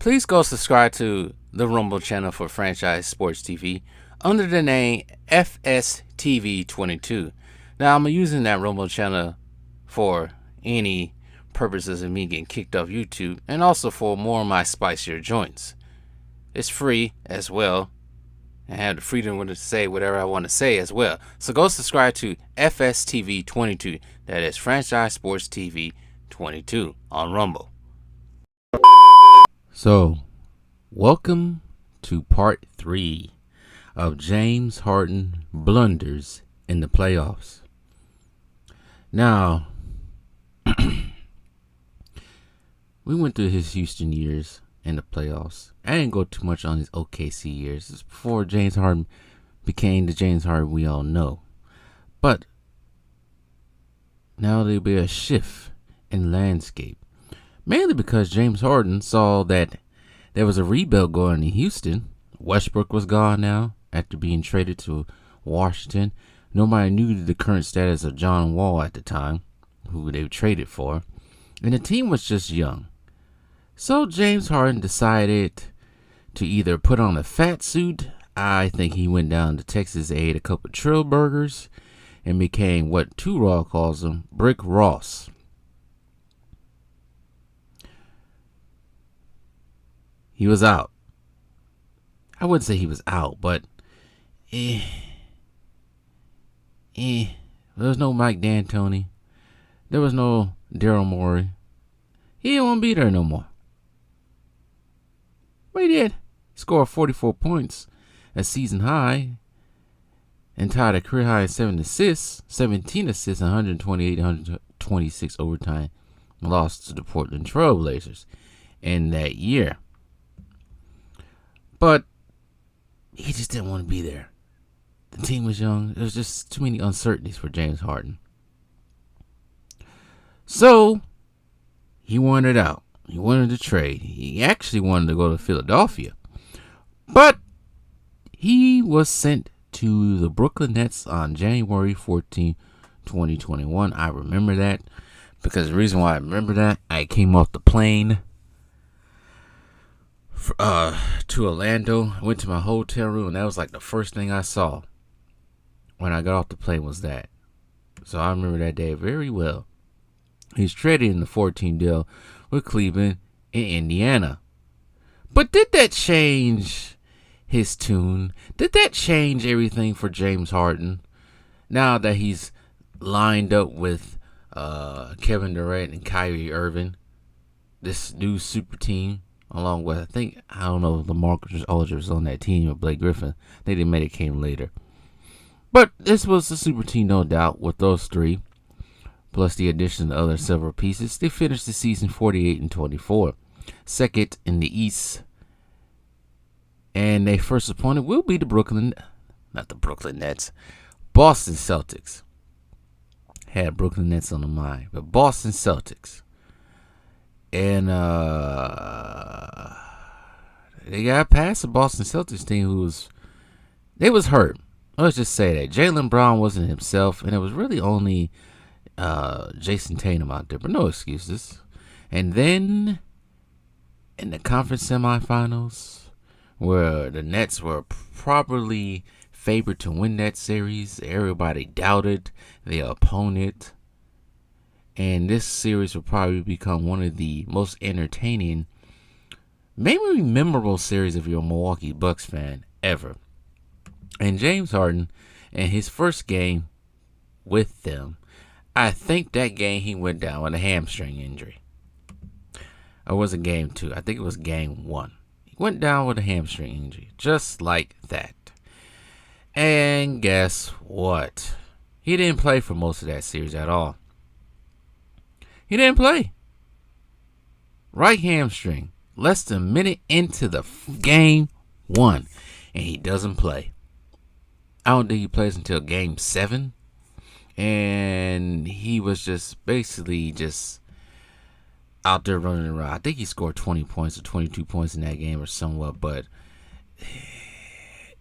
Please go subscribe to the Rumble channel for Franchise Sports TV under the name FSTV22. Now, I'm using that Rumble channel for any purposes of me getting kicked off YouTube and also for more of my spicier joints. It's free as well. I have the freedom to say whatever I want to say as well. So go subscribe to FSTV22. That is Franchise Sports TV 22 on Rumble. So, welcome to part 3 of James Harden blunders in the playoffs. Now, we went through his Houston years in the playoffs. I didn't go too much on his OKC years. This is before James Harden became the James Harden we all know. But now there'll be a shift in landscape. Mainly because James Harden saw that there was a rebuild going in Houston. Westbrook was gone now after being traded to Washington. Nobody knew the current status of John Wall at the time, who they traded for. And the team was just young. So James Harden decided to either put on a fat suit. I think he went down to Texas, ate a couple of Trill burgers, and became what Two Raw calls him, Brick Ross. He was out. I wouldn't say he was out, but there was no Mike D'Antoni. There was no Daryl Morey. He didn't want to be there no more. But he did. He scored 44 points, a season high, and tied a career high in 17 assists, 128, 126 overtime loss to the Portland Trail Blazers in that year. But he just didn't want to be there. The team was young. There was just too many uncertainties for James Harden. So he wanted out. He wanted to trade. He actually wanted to go to Philadelphia. But he was sent to the Brooklyn Nets on January 14, 2021. I remember that because the reason why I remember that, I came off the plane to Orlando. I went to my hotel room, and that was like the first thing I saw when I got off the plane was that. So I remember that day very well. He's traded in the 14 deal with Cleveland and Indiana. But did that change his tune? Did that change everything for James Harden? Now that he's lined up with Kevin Durant and Kyrie Irving, this new super team, along with, I don't know if LaMarcus Aldridge was on that team or Blake Griffin. I think they made it came later. But this was a super team, no doubt, with those three, plus the addition of other several pieces. They finished the season 48-24, second in the East. And their first opponent will be the Boston Celtics. Had Brooklyn Nets on the mind, but Boston Celtics. And they got past the Boston Celtics team, who was hurt. Let's just say that Jaylen Brown wasn't himself, and it was really only Jason Tatum out there, but no excuses. And then in the conference semifinals, where the Nets were properly favored to win that series, everybody doubted their opponent. And this series will probably become one of the most entertaining, maybe memorable series if you're a Milwaukee Bucks fan ever. And James Harden, in his first game with them, I think that game he went down with a hamstring injury. Or was it game 2? I think it was game 1. He went down with a hamstring injury, just like that. And guess what? He didn't play for most of that series at all. He didn't play. Right hamstring. Less than a minute into the game 1. And he doesn't play. I don't think he plays until game 7. And he was just basically just out there running around. I think he scored 20 points or 22 points in that game or somewhat. But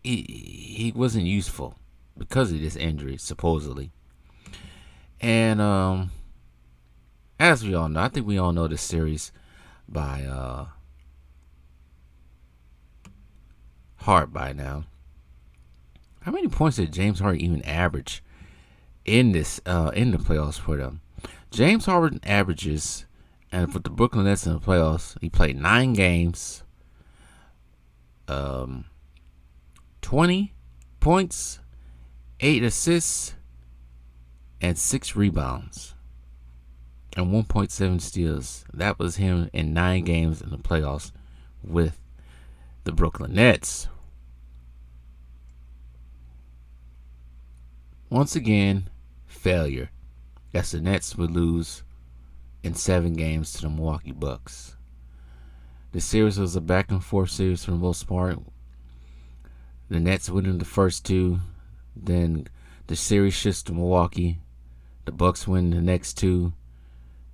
he wasn't useful because of this injury, supposedly. And as we all know, I think we all know this series by heart by now. How many points did James Harden even average in the playoffs for them? James Harden averages, and for the Brooklyn Nets in the playoffs, he played 9 games, 20 points, 8 assists, and 6 rebounds, and 1.7 steals. That was him in 9 games in the playoffs with the Brooklyn Nets. Once again, failure, as the Nets would lose in 7 games to the Milwaukee Bucks. The series was a back and forth series for the most part. The Nets winning the first 2, then the series shifts to Milwaukee. The Bucks win the next 2.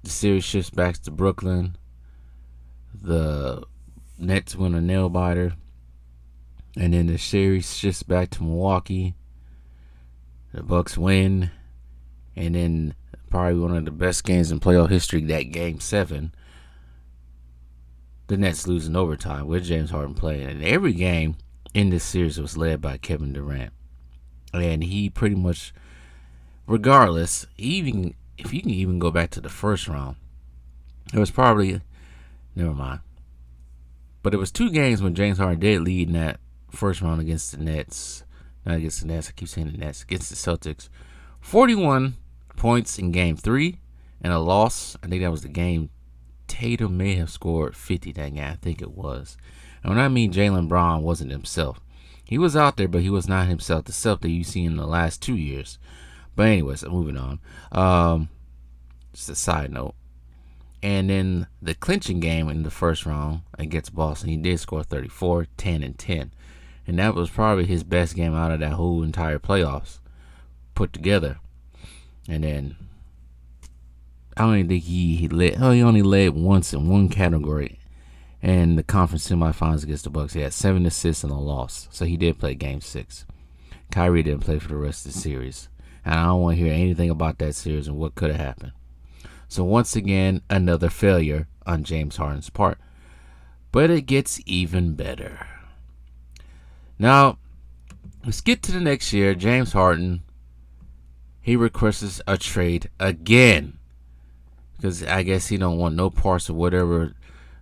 The series shifts back to Brooklyn. The Nets win a nail biter, and then the series shifts back to Milwaukee. The Bucks win, and then probably one of the best games in playoff history, that Game 7. The Nets lose in overtime with James Harden playing. And every game in this series was led by Kevin Durant. And he pretty much, regardless, even if you can even go back to the first round, it was probably, never mind. But it was 2 games when James Harden did lead in that first round against the Nets. Not against the Nets, I keep saying the Nets, against the Celtics. 41 points in Game 3 and a loss. I think that was the game Tatum may have scored 50 that game. I think it was. And when I mean Jaylen Brown wasn't himself, he was out there, but he was not himself, the self that you see in the last 2 years. But anyways, moving on. Just a side note. And then the clinching game in the first round against Boston, he did score 34, 10, and 10. And that was probably his best game out of that whole entire playoffs put together. And then I don't even think he only led once in one category. And the conference semifinals against the Bucks, he had 7 assists and a loss. So he did play Game 6. Kyrie didn't play for the rest of the series. And I don't want to hear anything about that series and what could have happened. So once again, another failure on James Harden's part. But it gets even better. Now, let's get to the next year. James Harden, he requests a trade again. Because I guess he don't want no parts of whatever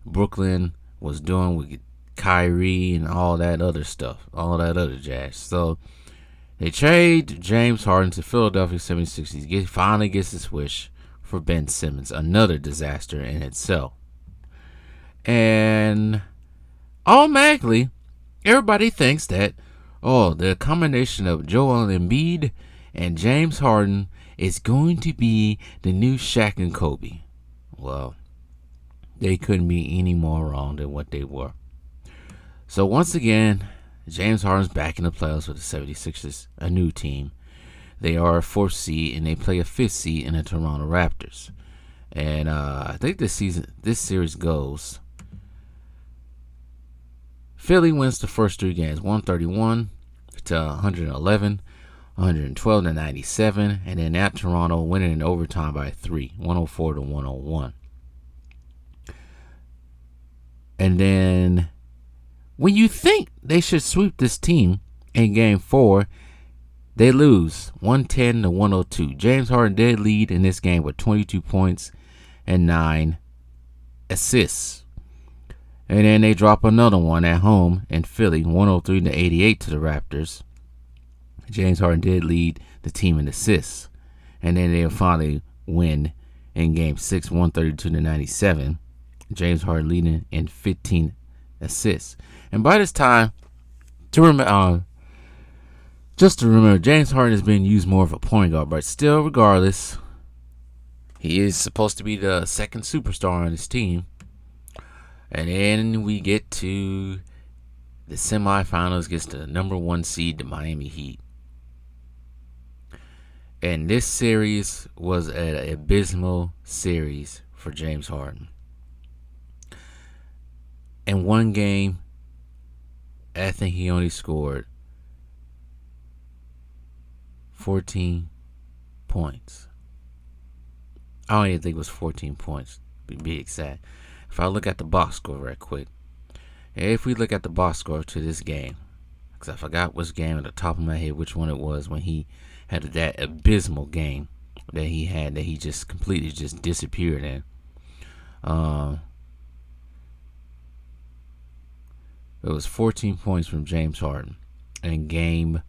Brooklyn was doing with Kyrie and all that other stuff. All that other jazz. So, they trade James Harden to Philadelphia 76ers. He finally gets his wish for Ben Simmons. Another disaster in itself. And automatically, everybody thinks that, the combination of Joel Embiid and James Harden is going to be the new Shaq and Kobe. Well, they couldn't be any more wrong than what they were. So once again, James Harden's back in the playoffs with the 76ers, a new team. They are a 4th seed, and they play a 5th seed in the Toronto Raptors. And I think this series goes, Philly wins the first 3 games, 131 to 111, 112 to 97, and then at Toronto winning in overtime by 3, 104 to 101. And then when you think they should sweep this team in Game 4, they lose 110 to 102. James Harden did lead in this game with 22 points and 9 assists. And then they drop another one at home in Philly, 103 to 88 to the Raptors. James Harden did lead the team in assists. And then they finally win in Game 6, 132 to 97. James Harden leading in 15 assists. And by this time, just to remember, James Harden is being used more of a point guard, but still, regardless, he is supposed to be the second superstar on his team. And then we get to the semifinals against the number 1 seed, the Miami Heat. And this series was an abysmal series for James Harden. In one game, I think he only scored 14 points. I don't even think it was 14 points, to be exact. If I look at the box score right quick. If we look at the box score to this game, because I forgot which game at the top of my head, which one it was when he had that abysmal game that he had that he just completely just disappeared in. It was 14 points from James Harden in game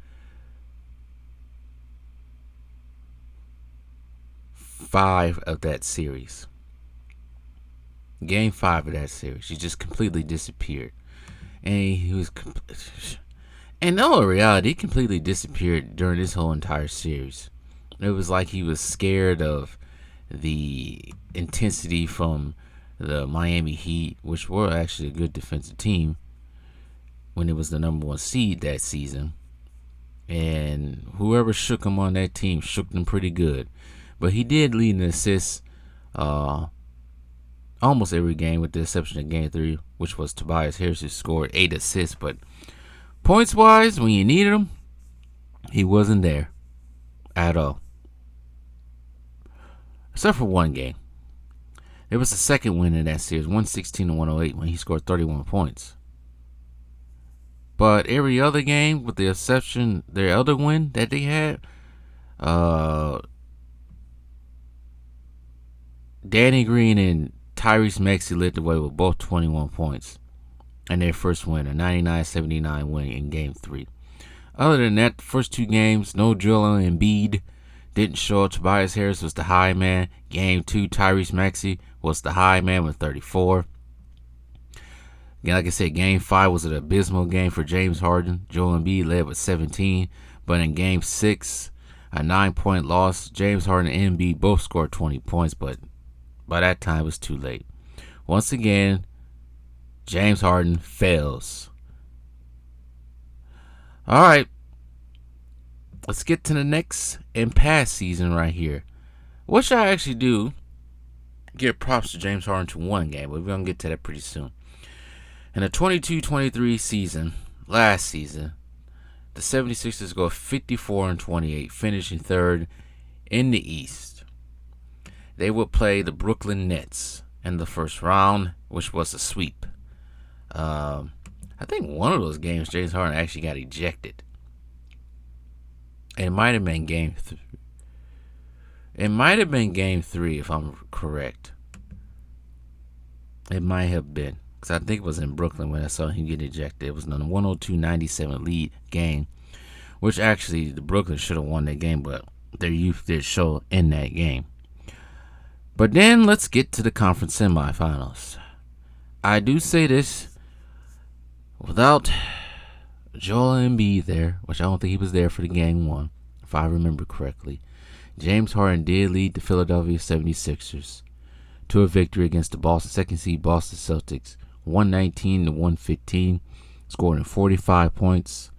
5 of that series. Game 5 of that series. He just completely disappeared. And he was... in all reality, he completely disappeared during this whole entire series. It was like he was scared of the intensity from the Miami Heat, which were actually a good defensive team when it was the number 1 seed that season. And whoever shook him on that team shook them pretty good. But he did lead in assists almost every game, with the exception of Game 3, which was Tobias Harris, who scored 8 assists. But points-wise, when you needed him, he wasn't there at all. Except for one game. It was the second win in that series, 116-108, when he scored 31 points. But every other game, with the exception, their other win that they had, Danny Green and Tyrese Maxey led the way with both 21 points in their first win, a 99-79 win in Game 3. Other than that, the first 2 games, no Joel Embiid didn't show up. Tobias Harris was the high man. Game 2, Tyrese Maxey was the high man with 34. Again, like I said, Game 5 was an abysmal game for James Harden. Joel Embiid led with 17. But in Game 6, a 9-point loss, James Harden and Embiid both scored 20 points, but by that time it was too late. Once again, James Harden fails. All right, let's get to the next and past season right here. What should I actually do? Give props to James Harden to one game, but we're going to get to that pretty soon. In the 22-23 season, last season, the 76ers go 54-28, finishing third in the East. They would play the Brooklyn Nets in the first round, which was a sweep. I think one of those games, James Harden actually got ejected. It might have been game 3. It might have been game 3, if I'm correct. It might have been, because I think it was in Brooklyn when I saw him get ejected. It was a 102-97 lead game, which actually the Brooklyn should have won that game, but their youth did show in that game. But then let's get to the conference semifinals. I do say this without Joel Embiid there, which I don't think he was there for the game 1, if I remember correctly. James Harden did lead the Philadelphia 76ers to a victory against the second seed Boston Celtics, 119-115, scoring 45 points,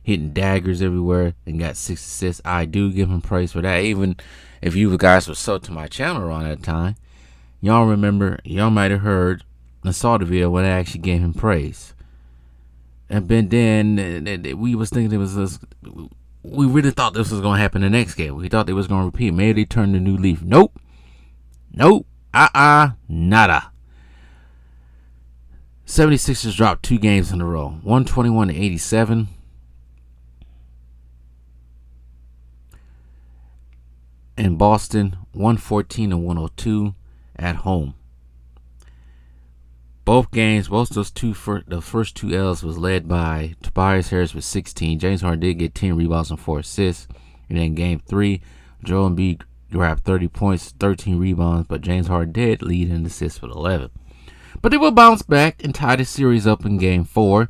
hitting daggers everywhere, and got 6 assists. I do give him praise for that. Even if you guys were subbed to my channel around that time, y'all might have heard and saw the video when I actually gave him praise. And then we was thinking it was this, we really thought this was going to happen the next game. We thought they was going to repeat. Maybe they turned a new leaf. Nope. Nada. 76ers dropped 2 games in a row. 121-87. In Boston, 114-102 at home. Both games, the first 2 L's was led by Tobias Harris with 16. James Harden did get 10 rebounds and 4 assists. And then game 3, Joel Embiid grabbed 30 points, 13 rebounds, but James Harden did lead in assists with 11. But they will bounce back and tie the series up in game 4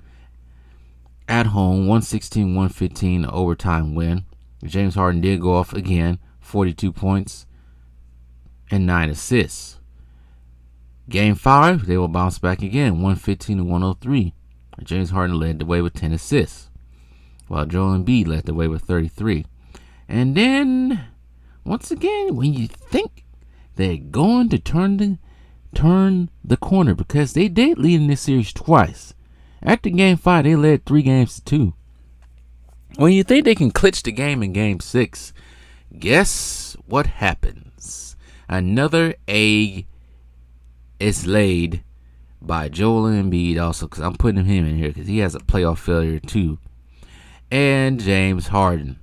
at home, 116-115 overtime win. James Harden did go off again, 42 points and 9 assists. Game 5, they will bounce back again, 115-103. James Harden led the way with 10 assists, while Joel Embiid led the way with 33. And then, once again, when you think they're going to turn the corner, because they did lead in this series twice. After Game 5, they led 3-2. When you think they can clinch the game in Game 6, guess what happens? Another egg is laid by Joel Embiid also, because I'm putting him in here because he has a playoff failure too. and James Harden.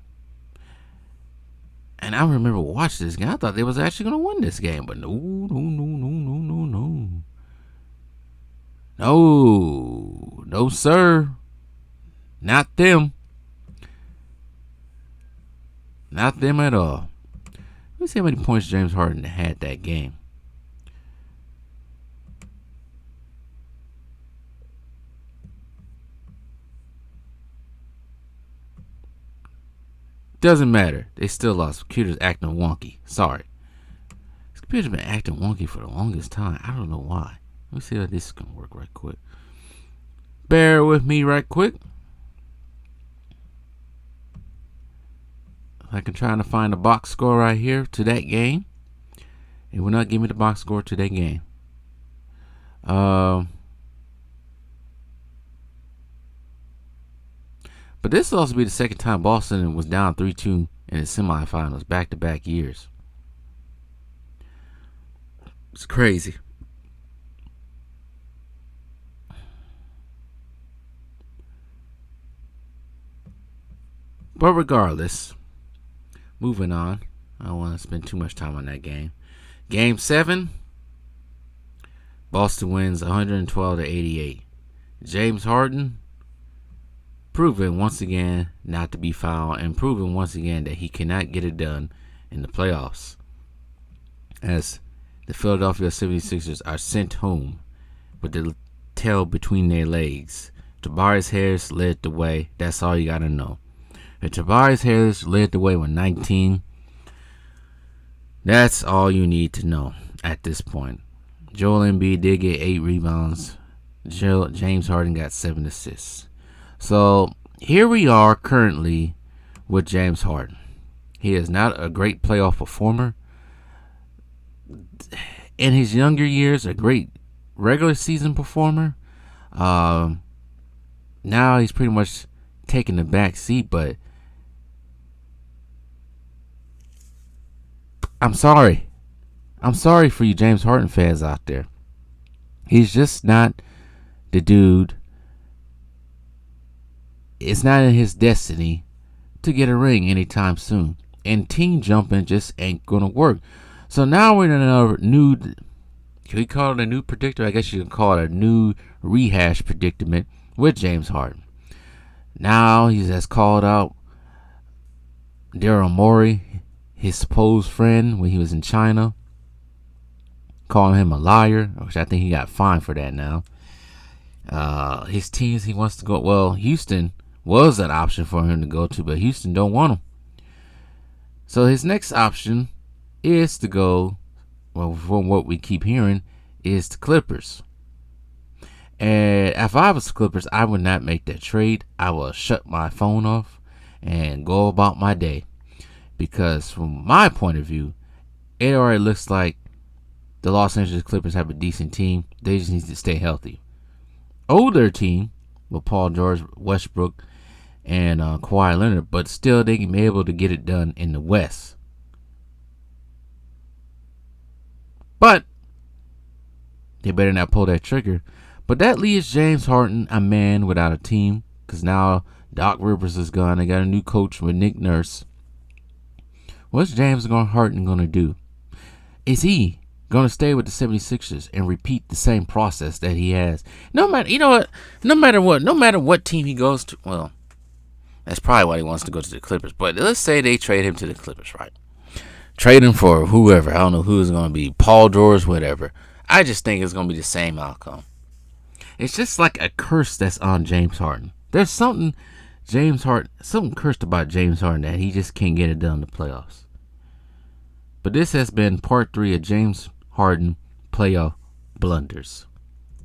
And I remember watching this game. I thought they was actually going to win this game. But no, no, no, no, no, no, no. No. No, sir. Not them. Not them at all. Let me see how many points James Harden had that game. Doesn't matter. They still lost. Computer's acting wonky. Sorry. This computer's been acting wonky for the longest time. I don't know why. Let me see how this is going to work right quick. Bear with me right quick. I can try to find the box score right here to that game. It will not give me the box score to that game. But this will also be the second time Boston was down 3-2 in the semifinals, back-to-back years. It's crazy. But regardless, moving on. I don't want to spend too much time on that game. Game 7, Boston wins 112-88. James Harden proven once again not to be fouled and proven once again that he cannot get it done in the playoffs, as the Philadelphia 76ers are sent home with the tail between their legs. Tobias Harris led the way. That's all you got to know. And Tobias Harris led the way with 19. That's all you need to know at this point. Joel Embiid did get 8 rebounds. James Harden got 7 assists. So here we are currently with James Harden. He is not a great playoff performer. In his younger years, a great regular season performer. Now he's pretty much taking the back seat, but I'm sorry. I'm sorry for you James Harden fans out there. He's just not the dude. It's not in his destiny to get a ring anytime soon. And team jumping just ain't going to work. So now we're in another new, can we call it a new predicament? I guess you can call it a new rehash predicament with James Harden. Now he has called out Daryl Morey, his supposed friend, when he was in China, calling him a liar, which I think he got fined for that now. His teams he wants to go, well, Houston was an option for him to go to, but Houston don't want him. So his next option is to go, well, from what we keep hearing, is the Clippers. And if I was the Clippers, I would not make that trade. I will shut my phone off and go about my day. Because from my point of view, it already looks like the Los Angeles Clippers have a decent team. They just need to stay healthy. Older team with Paul George, Westbrook, and Kawhi Leonard, but still they can be able to get it done in the West. But they better not pull that trigger. But that leaves James Harden a man without a team, because now Doc Rivers is gone. They got a new coach with Nick Nurse. What's James Harden going to do? Is he going to stay with the 76ers and repeat the same process that he has? No matter what team he goes to, well, that's probably why he wants to go to the Clippers. But let's say they trade him to the Clippers, right? Trade him for whoever. I don't know who it's going to be. Paul George, whatever. I just think it's going to be the same outcome. It's just like a curse that's on James Harden. There's something cursed about James Harden that he just can't get it done in the playoffs. But this has been part 3 of James Harden playoff blunders.